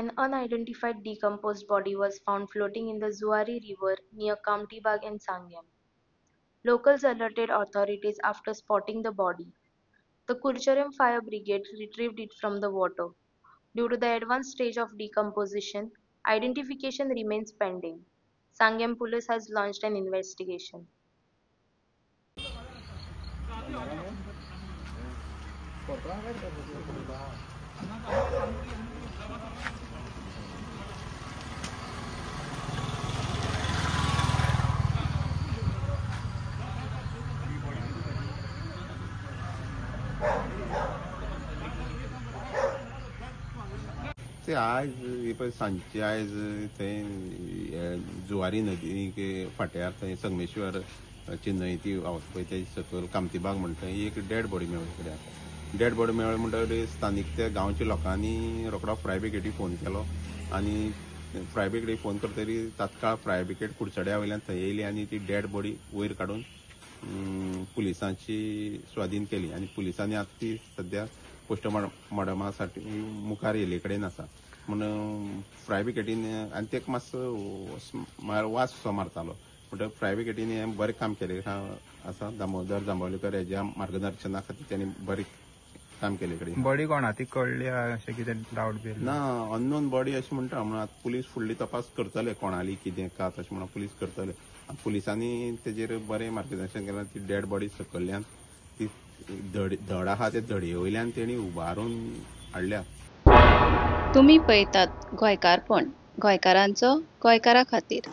An unidentified decomposed body was found floating in the Zuari River near Kamtibag in Sangam. Locals alerted authorities after spotting the body. The Kurcharam Fire Brigade retrieved it from the water. Due to the advanced stage of decomposition, identification remains pending. Sangam police has launched an investigation. ते आज सांजचे आयज थंय जुवारी नदी फाट्यार थंय संगमेश्वर न्हंय ती व्हांवता पळय ते सकयल कामतीबाग म्हणटा थंय एक डेड बॉडी मेळ्ळी कडेन. डेड बॉडी मेळ्ळी म्हणटकीर स्थानीक त्या गांवच्या लोकांनी रोखडो फायर ब्रिगेडीक फोन केलो आनी फायर ब्रिगेडीक फोन करतकीर तात्काळ फायर ब्रिगेड कुडचड्या वयल्यान थंय येयली आनी ती डेड बॉडी वयर काडून पुलिसांची स्वाधीन केली आनी पुलिसांनी आतां ती सद्या पोस्टमॉर्टमा साठी मुखार येयले कडेन आसा. म्हणून फायर ब्रिगेडीन आनी तेका मातसो वास असो मारतालो म्हणटकीर फायर ब्रिगेडीन हें बरें काम केलें आसा. दामोदर जांबावलेकर हेज्या मार्गदर्शना खातीर तेणी बरें काम केले कडेन. बॉडी कोणा ती कळ्ळी अशें कितें डावट बी ना अननोन बॉडी अशें म्हणटा. म्हणून आतां पुलीस फुडली तपास करतले कोणाली कितें कात अशें म्हणून पुलीस करतले. पुलिसांनी तेजेर बरें मार्गदर्शन केलां. ती डेड बॉडी सकयल्यान ती धड आहा ते धडये वयल्यान तेणी उबारून हाडल्या. तुम्ही पळयतात गोंयकारपण, गोंयकारांचो गोंयकारा खातीर.